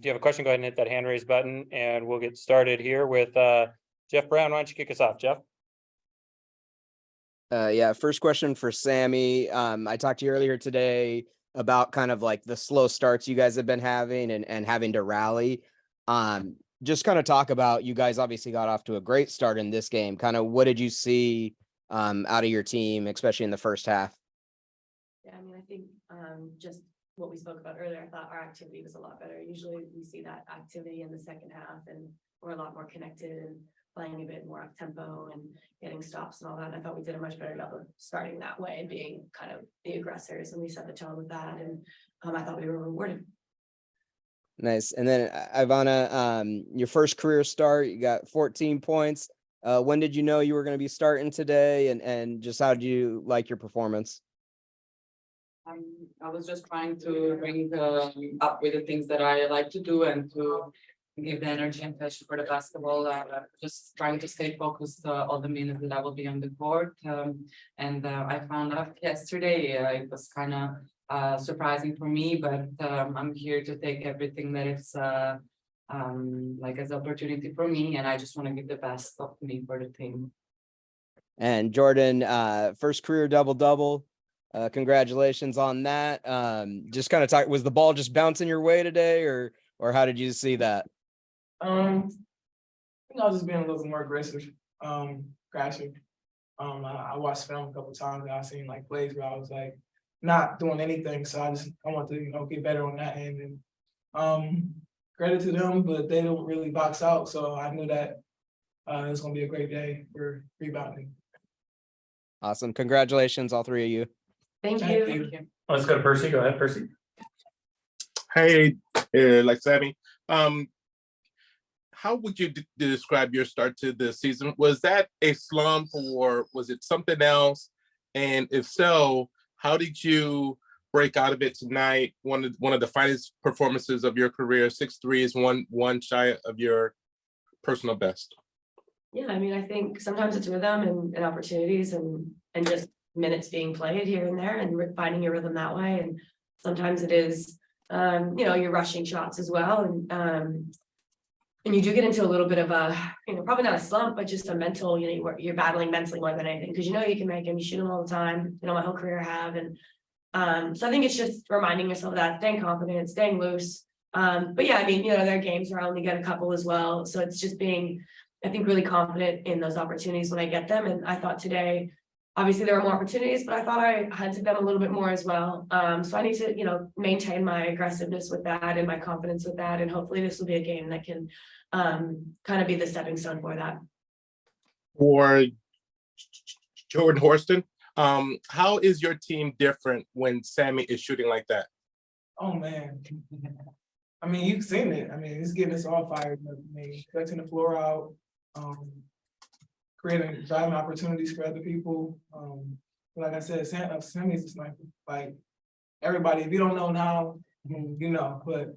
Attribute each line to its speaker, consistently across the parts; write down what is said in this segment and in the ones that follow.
Speaker 1: you have a question, go ahead and hit that hand raise button, and we'll get started here with Jeff Brown. Why don't you kick us off, Jeff?
Speaker 2: Yeah, first question for Sami. I talked to you earlier today about kind of like the slow starts you guys have been having and having to rally. Just kind of talk about, you guys obviously got off to a great start in this game. Kind of what did you see out of your team, especially in the first half?
Speaker 3: Yeah, I mean, I think just what we spoke about earlier, I thought our activity was a lot better. Usually we see that activity in the second half and we're a lot more connected and playing a bit more up tempo and getting stops and all that. And I thought we did a much better job of starting that way and being kind of the aggressors, and we set the tone with that. And I thought we were rewarded.
Speaker 2: Nice. And then Ivana, your first career start, you got 14 points. When did you know you were going to be starting today? And just how did you like your performance?
Speaker 4: I was just trying to bring up with the things that I like to do and to give the energy and passion for the basketball. Just trying to stay focused all the minutes that I will be on the court. And I found out yesterday it was kind of surprising for me, but I'm here to take everything that it's like as opportunity for me, and I just want to give the best of me for the team.
Speaker 2: And Jordan, first career double-double. Congratulations on that. Just kind of talk, was the ball just bouncing your way today, or how did you see that?
Speaker 5: I think I was just being a little more aggressive, crashing. I watched film a couple of times and I seen like plays where I was like not doing anything. So I want to, get better on that end. And credit to them, but they don't really box out. So I knew that it was gonna be a great day for rebounding.
Speaker 2: Awesome. Congratulations, all three of you.
Speaker 3: Thank you.
Speaker 1: Let's go to Percy. Go ahead, Percy.
Speaker 6: Hey, like Sami, how would you describe your start to the season? Was that a slump or was it something else? And if so, how did you break out of it tonight? One of the finest performances of your career. 6'3" is one shy of your personal best.
Speaker 3: Yeah, I mean, I think sometimes it's rhythm and opportunities and just minutes being played here and there and finding your rhythm that way. And sometimes it is, you're rushing shots as well. And you do get into a little bit of a, probably not a slump, but just a mental, you're battling mentally more than anything, because you can make them, you shoot them all the time, my whole career I have. And so I think it's just reminding yourself of that, staying confident, staying loose. But yeah, I mean, there are games where I only get a couple as well. So it's just being, I think, really confident in those opportunities when I get them. And I thought today, obviously there were more opportunities, but I thought I hunted them a little bit more as well. So I need to, maintain my aggressiveness with that and my confidence with that. And hopefully this will be a game that can kind of be the stepping stone for that.
Speaker 6: For Jordan Horston, how is your team different when Sami is shooting like that?
Speaker 5: Oh man. I mean, you've seen it. I mean, it's getting us all fired. I mean, cutting the floor out, creating driving opportunities for other people. Like I said, Sami's a sniper. Like everybody, if you don't know now, you know. But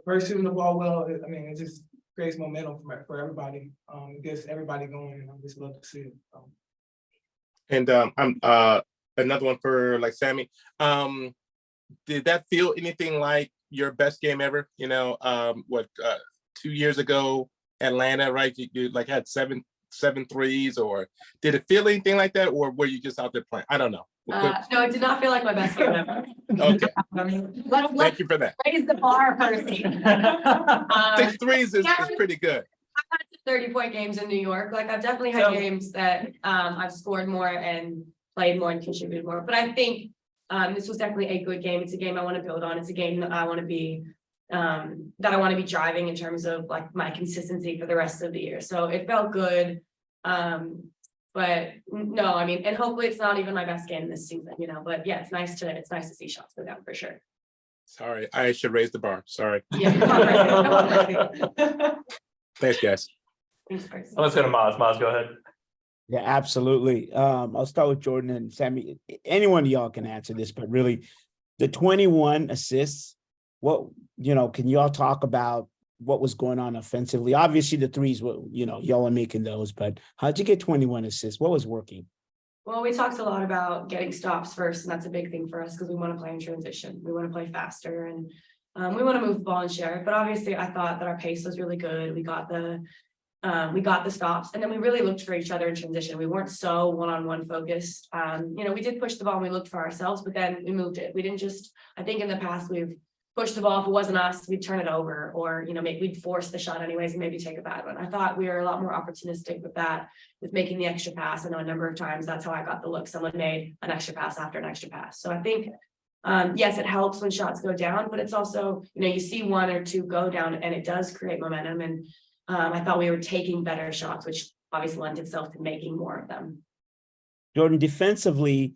Speaker 5: first shooting the ball well, it just creates momentum for everybody. It gets everybody going, and I just love to see it.
Speaker 6: And I'm another one for like Sami. Did that feel anything like your best game ever? 2 years ago, Atlanta, right? You like had seven threes, or did it feel anything like that, or were you just out there playing? I don't know.
Speaker 3: No, it did not feel like my best game ever.
Speaker 6: Okay.
Speaker 3: Let's
Speaker 6: Thank you for that.
Speaker 3: raise the bar, Percy.
Speaker 6: 6 threes is pretty good.
Speaker 3: I've had 30-point games in New York. Like I've definitely had games that I've scored more and played more and contributed more. But I think this was definitely a good game. It's a game I want to build on. It's a game that I want to be driving in terms of like my consistency for the rest of the year. So it felt good. But no, I mean, and hopefully it's not even my best game this season, but yeah, it's nice to see shots go down for sure.
Speaker 6: Sorry, I should raise the bar. Sorry.
Speaker 3: Yeah,
Speaker 6: Thanks, guys.
Speaker 3: Thanks, Percy.
Speaker 1: Let's go to Maz. Maz, go ahead.
Speaker 7: Yeah, absolutely. I'll start with Jordan and Sami. Anyone of y'all can answer this, but really the 21 assists, can y'all talk about what was going on offensively? Obviously the threes were, y'all are making those, but how'd you get 21 assists? What was working?
Speaker 3: Well, we talked a lot about getting stops first, and that's a big thing for us because we want to play in transition. We want to play faster, and We want to move the ball and share it, but obviously I thought that our pace was really good. We got the stops, and then we really looked for each other in transition. We weren't so one-on-one focused. We did push the ball and we looked for ourselves, but then we moved it. We didn't just, I think in the past we've pushed the ball. If it wasn't us, we'd turn it over, or, maybe we'd force the shot anyways and maybe take a bad one. I thought we were a lot more opportunistic with that, with making the extra pass. I know a number of times that's how I got the look. Someone made an extra pass after an extra pass. So I think, yes, it helps when shots go down, but it's also, you see one or two go down and it does create momentum. And I thought we were taking better shots, which obviously lent itself to making more of them.
Speaker 7: Jordan, defensively,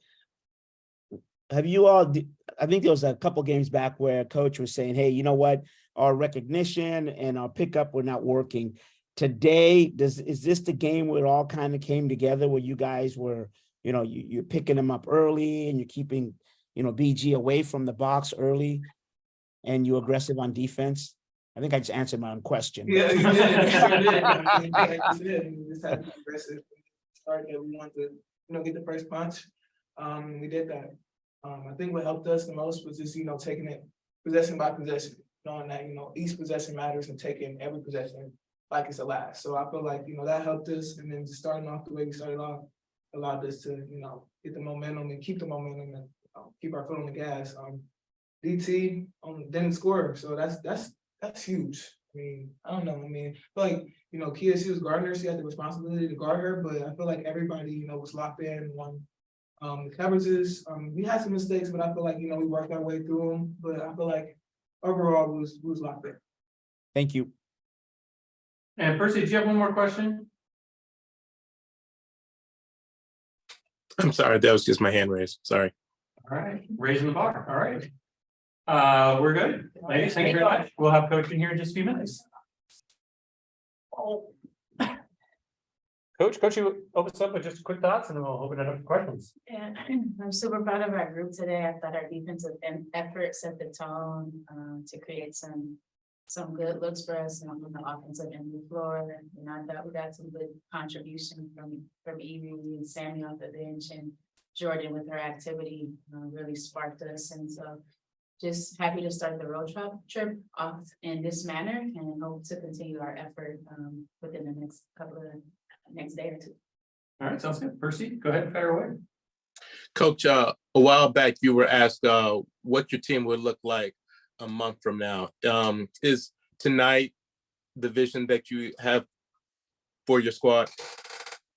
Speaker 7: have you all, I think there was a couple games back where a coach was saying, hey, you know what, our recognition and our pickup were not working. Today, is this the game where it all kind of came together, where you guys were, you're picking them up early and you're keeping, BG away from the box early and you're aggressive on defense? I think I just answered my own question.
Speaker 5: Yeah, you did. You sure did. Like you said, we just had to be aggressive. Start that we wanted to, get the first punch. We did that. I think what helped us the most was just, taking it possession by possession, knowing that, each possession matters and taking every possession like it's the last. So I feel like, that helped us. And then just starting off the way we started off allowed us to, get the momentum and keep the momentum and keep our foot on the gas. DT didn't score. So that's huge. I mean, I don't know. I mean, like, Kia, she was guarding her. She had the responsibility to guard her, but I feel like everybody, was locked in on the coverages. We had some mistakes, but I feel like, we worked our way through them. But I feel like overall we was locked in.
Speaker 7: Thank you.
Speaker 1: And Percy, do you have one more question?
Speaker 6: I'm sorry, that was just my hand raised. Sorry.
Speaker 1: All right, raising the bar. All right. We're good. Ladies, thank you very much. We'll have coach in here in just a few minutes. Coach, you open us up with just quick thoughts and then we'll open it up for questions.
Speaker 8: Yeah, I'm super proud of our group today. I thought our defensive effort set the tone to create some good looks for us on the offensive end of the floor. I thought we got some good contribution from Evie and Sami off the bench, and Jordan with her activity really sparked us. And so just happy to start the road trip off in this manner and hope to continue our effort within the next day or two.
Speaker 1: All right, sounds good. Percy, go ahead and fire away.
Speaker 6: Coach, a while back you were asked what your team would look like a month from now. Is tonight the vision that you have for your squad?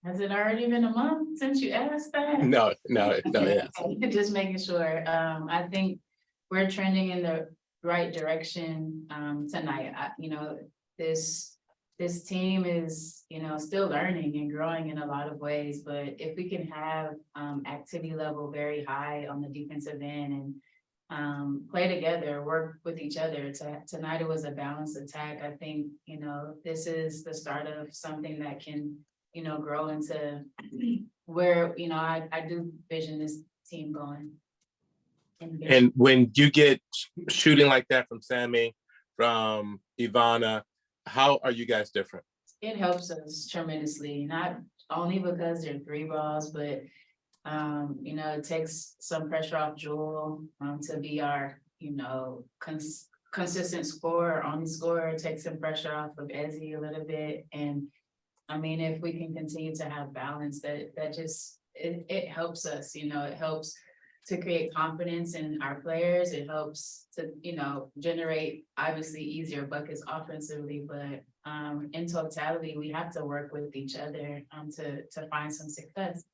Speaker 8: Has it already been a month since you asked that?
Speaker 6: No, yeah.
Speaker 8: Just making sure. I think we're trending in the right direction tonight. This team is, still learning and growing in a lot of ways, but if we can have activity level very high on the defensive end and play together, work with each other. Tonight it was a balanced attack. I think, this is the start of something that can, grow into where, I do vision this team going.
Speaker 6: And when you get shooting like that from Sami, from Ivana, how are you guys different?
Speaker 8: It helps us tremendously, not only because they're three balls, but it takes some pressure off Jewell to be our, consistent scorer, only scorer. It takes some pressure off of Ezzy a little bit. And I mean, if we can continue to have balance, that just it helps us. It helps to create confidence in our players. It helps to, generate obviously easier buckets offensively, but in totality, we have to work with each other to find some success.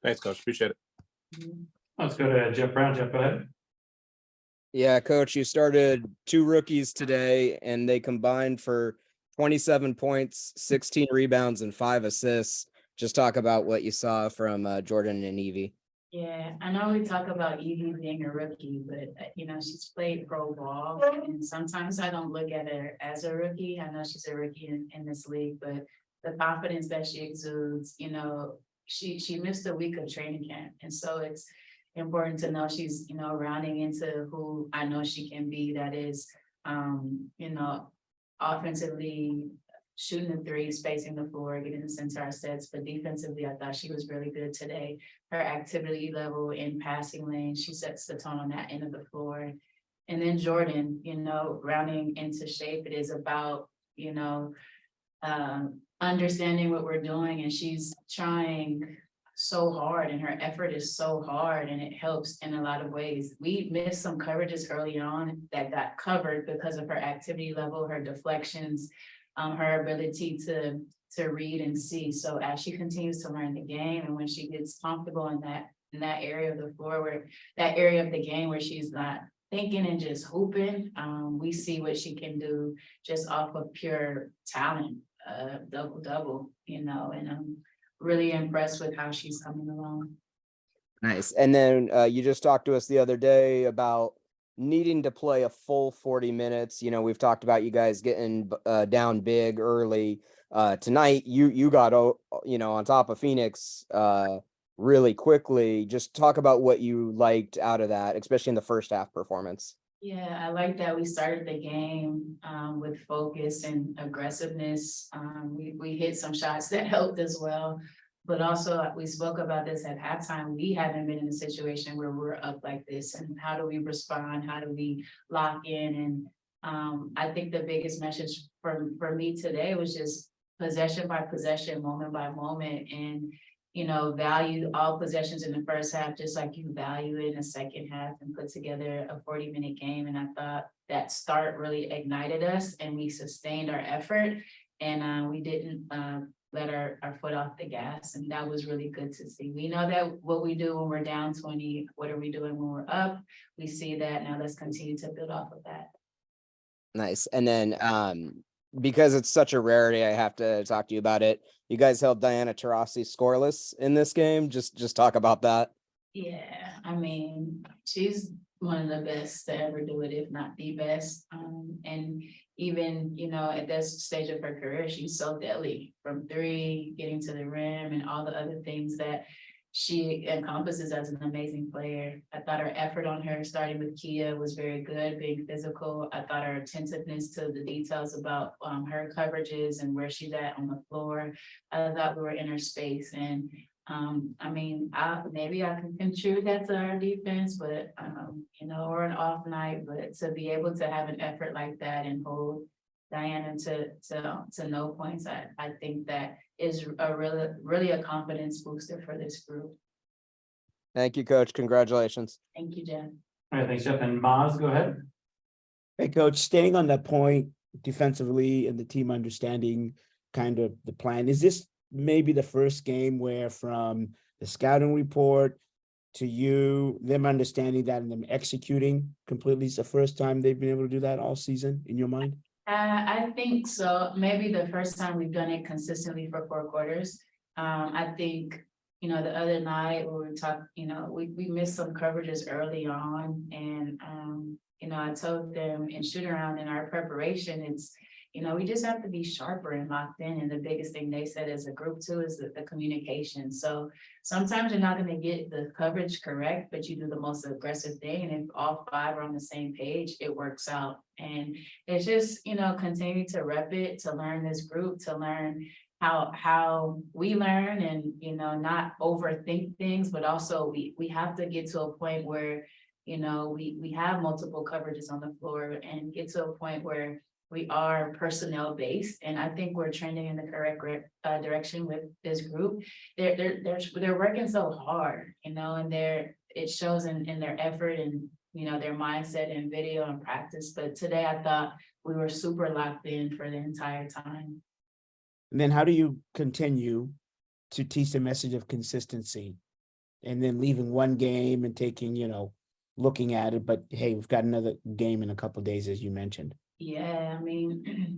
Speaker 6: Thanks, Coach. Appreciate it.
Speaker 1: Let's go to Jeff Brown. Jeff, go ahead.
Speaker 2: Yeah, Coach, you started 2 rookies today and they combined for 27 points, 16 rebounds, and 5 assists. Just talk about what you saw from Jordan and Evie.
Speaker 8: Yeah, I know we talk about Evie being a rookie, but she's played pro ball, and sometimes I don't look at her as a rookie. I know she's a rookie in this league, but the confidence that she exudes, she missed a week of training camp, and so it's important to know she's rounding into who I know she can be. That is, offensively shooting the three, spacing the floor, getting us into our sets. But defensively, I thought she was really good today. Her activity level in passing lane, she sets the tone on that end of the floor. And then Jordan, rounding into shape, it is about, understanding what we're doing, and she's trying so hard, and her effort is so hard, and it helps in a lot of ways. We missed some coverages early on that got covered because of her activity level, her deflections, her ability to read and see. So as she continues to learn the game, and when she gets comfortable in that area of the floor, that area of the game where she's not thinking and just hooping, we see what she can do just off of pure talent, double, and I'm really impressed with how she's coming along.
Speaker 2: Nice. And then you just talked to us the other day about needing to play a full 40 minutes. We've talked about you guys getting down big early. Tonight, you got, on top of Phoenix really quickly. Just talk about what you liked out of that, especially in the first half performance.
Speaker 8: Yeah, I like that we started the game with focus and aggressiveness. We hit some shots that helped as well. But also, we spoke about this at halftime. We haven't been in a situation where we're up like this. And how do we respond? How do we lock in? And I think the biggest message for me today was just possession by possession, moment by moment. And value all possessions in the first half, just like you value it in the second half, and put together a 40-minute game. And I thought that start really ignited us, and we sustained our effort, and we didn't let our foot off the gas. And that was really good to see. We know that what we do when we're down 20, what are we doing when we're up? We see that. Now let's continue to build off of that.
Speaker 2: Nice. And then because it's such a rarity, I have to talk to you about it. You guys held Ivana Djokić scoreless in this game. Just talk about that.
Speaker 8: Yeah, I mean, she's one of the best to ever do it, if not the best. And even, at this stage of her career, she's so deadly from three, getting to the rim, and all the other things that she encompasses as an amazing player. I thought her effort on her, starting with Kia, was very good, being physical. I thought her attentiveness to the details about her coverages and where she's at on the floor. I thought we were in her space. And maybe I can contribute that to our defense, but or an off night. But to be able to have an effort like that and hold Diana to no points, I think that is really a confidence booster for this group.
Speaker 2: Thank you, Coach. Congratulations.
Speaker 8: Thank you, Jeff.
Speaker 1: All right, thanks, Jeff. And Maz, go ahead.
Speaker 7: Hey, Coach, staying on that point defensively and the team understanding kind of the plan, is this maybe the first game where from the scouting report to you, them understanding that and them executing completely is the first time they've been able to do that all season in your mind?
Speaker 8: I think so. Maybe the first time we've done it consistently for 4 quarters. I think, the other night when we talked, we missed some coverages early on, and I told them in shoot around in our preparation, it's, we just have to be sharper and locked in. And the biggest thing they said as a group too is the communication. So sometimes you're not going to get the coverage correct, but you do the most aggressive thing. And if all 5 are on the same page, it works out. And it's just, continue to rep it, to learn this group, to learn how we learn, and, not overthink things, but also we have to get to a point where, we have multiple coverages on the floor, and get to a point where we are personnel based. And I think we're trending in the correct direction with this group. They're working so hard, and it shows in their effort and, their mindset and video and practice. But today I thought we were super locked in for the entire time.
Speaker 7: And then how do you continue to teach the message of consistency, and then leaving one game and taking, looking at it, but hey, we've got another game in a couple of days, as you mentioned?
Speaker 8: Yeah,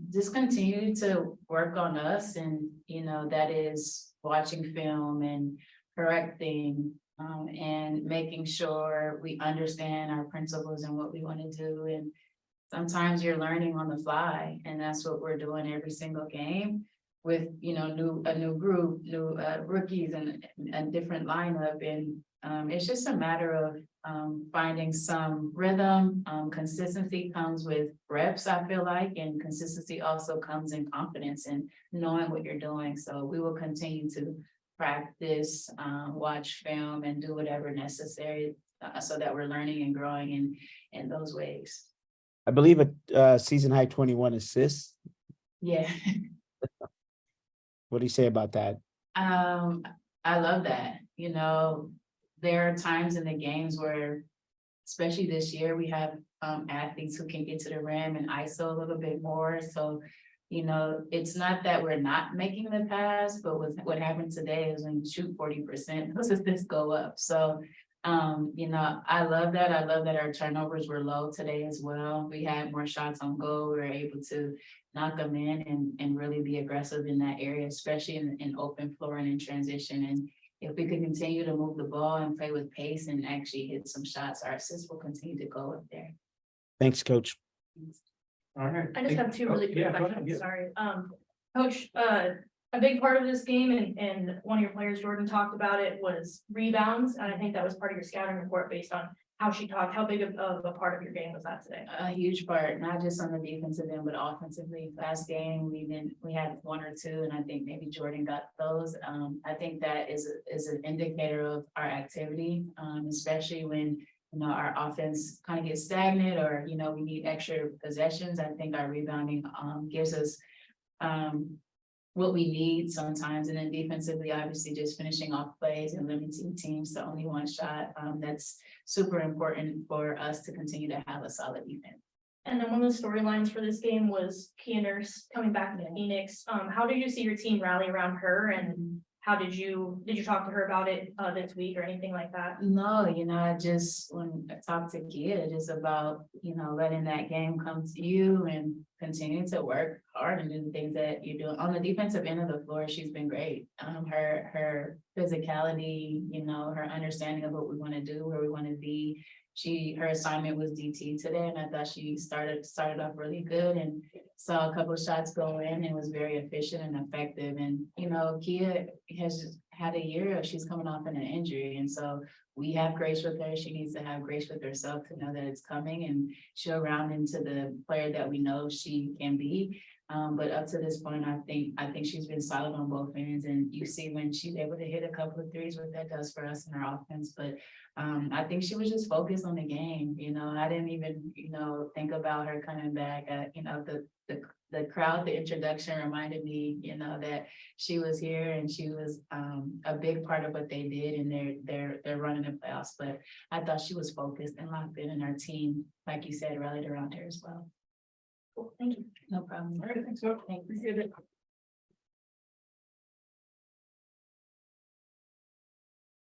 Speaker 8: just continue to work on us, and, that is watching film and correcting, and making sure we understand our principles and what we want to do. And sometimes you're learning on the fly, and that's what we're doing every single game with, a new group, new rookies, and a different lineup. And it's just a matter of finding some rhythm. Consistency comes with reps, I feel like, and consistency also comes in confidence and knowing what you're doing. So we will continue to practice, watch film, and do whatever necessary so that we're learning and growing in those ways.
Speaker 7: I believe a season high 21 assists.
Speaker 8: Yeah.
Speaker 7: What do you say about that?
Speaker 8: I love that, you know, there are times in the games where, especially this year, we have athletes who can get to the rim and ISO a little bit more, so, you know, it's not that we're not making the pass, but what happened today is when you shoot 40%, those assists go up, so, you know, I love that our turnovers were low today as well, we had more shots on goal, we were able to knock them in and really be aggressive in that area, especially in open floor and in transition. And if we could continue to move the ball and play with pace and actually hit some shots, our assists will continue to go up there.
Speaker 7: Thanks, coach.
Speaker 1: All right.
Speaker 9: I just have two really quick
Speaker 1: Yeah, go ahead,
Speaker 9: questions,
Speaker 1: yeah.
Speaker 9: sorry. Coach, a big part of this game and one of your players, Jordan, talked about it was rebounds. And I think that was part of your scouting report based on how she talked. How big of a part of your game was that today?
Speaker 8: A huge part, not just on the defensive end, but offensively. Last game, we had one or two, and I think maybe Jordan got those. I think that is an indicator of our activity, especially when, you know, our offense kind of gets stagnant or, you know, we need extra possessions. I think our rebounding gives us what we need sometimes. And then defensively, obviously just finishing off plays and limiting teams to only one shot. That's super important for us to continue to have a solid defense.
Speaker 9: And then one of the storylines for this game was Kia Nurse coming back to Phoenix. How did you see your team rally around her, and how did you talk to her about it this week or anything like that?
Speaker 8: No, you know, when I talked to Kia, just about, you know, letting that game come to you and continue to work hard and do the things that you're doing. On the defensive end of the floor, she's been great. Her physicality, you know, her understanding of what we want to do, where we want to be. Her assignment was DT today, and I thought she started off really good and saw a couple of shots go in and was very efficient and effective. And, you know, Kia has had a year, she's coming off an injury. And so we have grace with her. She needs to have grace with herself to know that it's coming, and she'll round into the player that we know she can be. But up to this point, I think she's been solid on both ends, and you see when she's able to hit a couple of threes, what that does for us in our offense. But I think she was just focused on the game. You know, I didn't even, you know, think about her coming back. You know, the crowd, the introduction reminded me, you know, that she was here and she was a big part of what they did, and they're running the playoffs. But I thought she was focused and locked in, and our team, like you said, rallied around her as well.
Speaker 9: Cool, thank you.
Speaker 8: No problem.
Speaker 1: All right, thanks, so.
Speaker 8: Thanks.
Speaker 1: Appreciate it.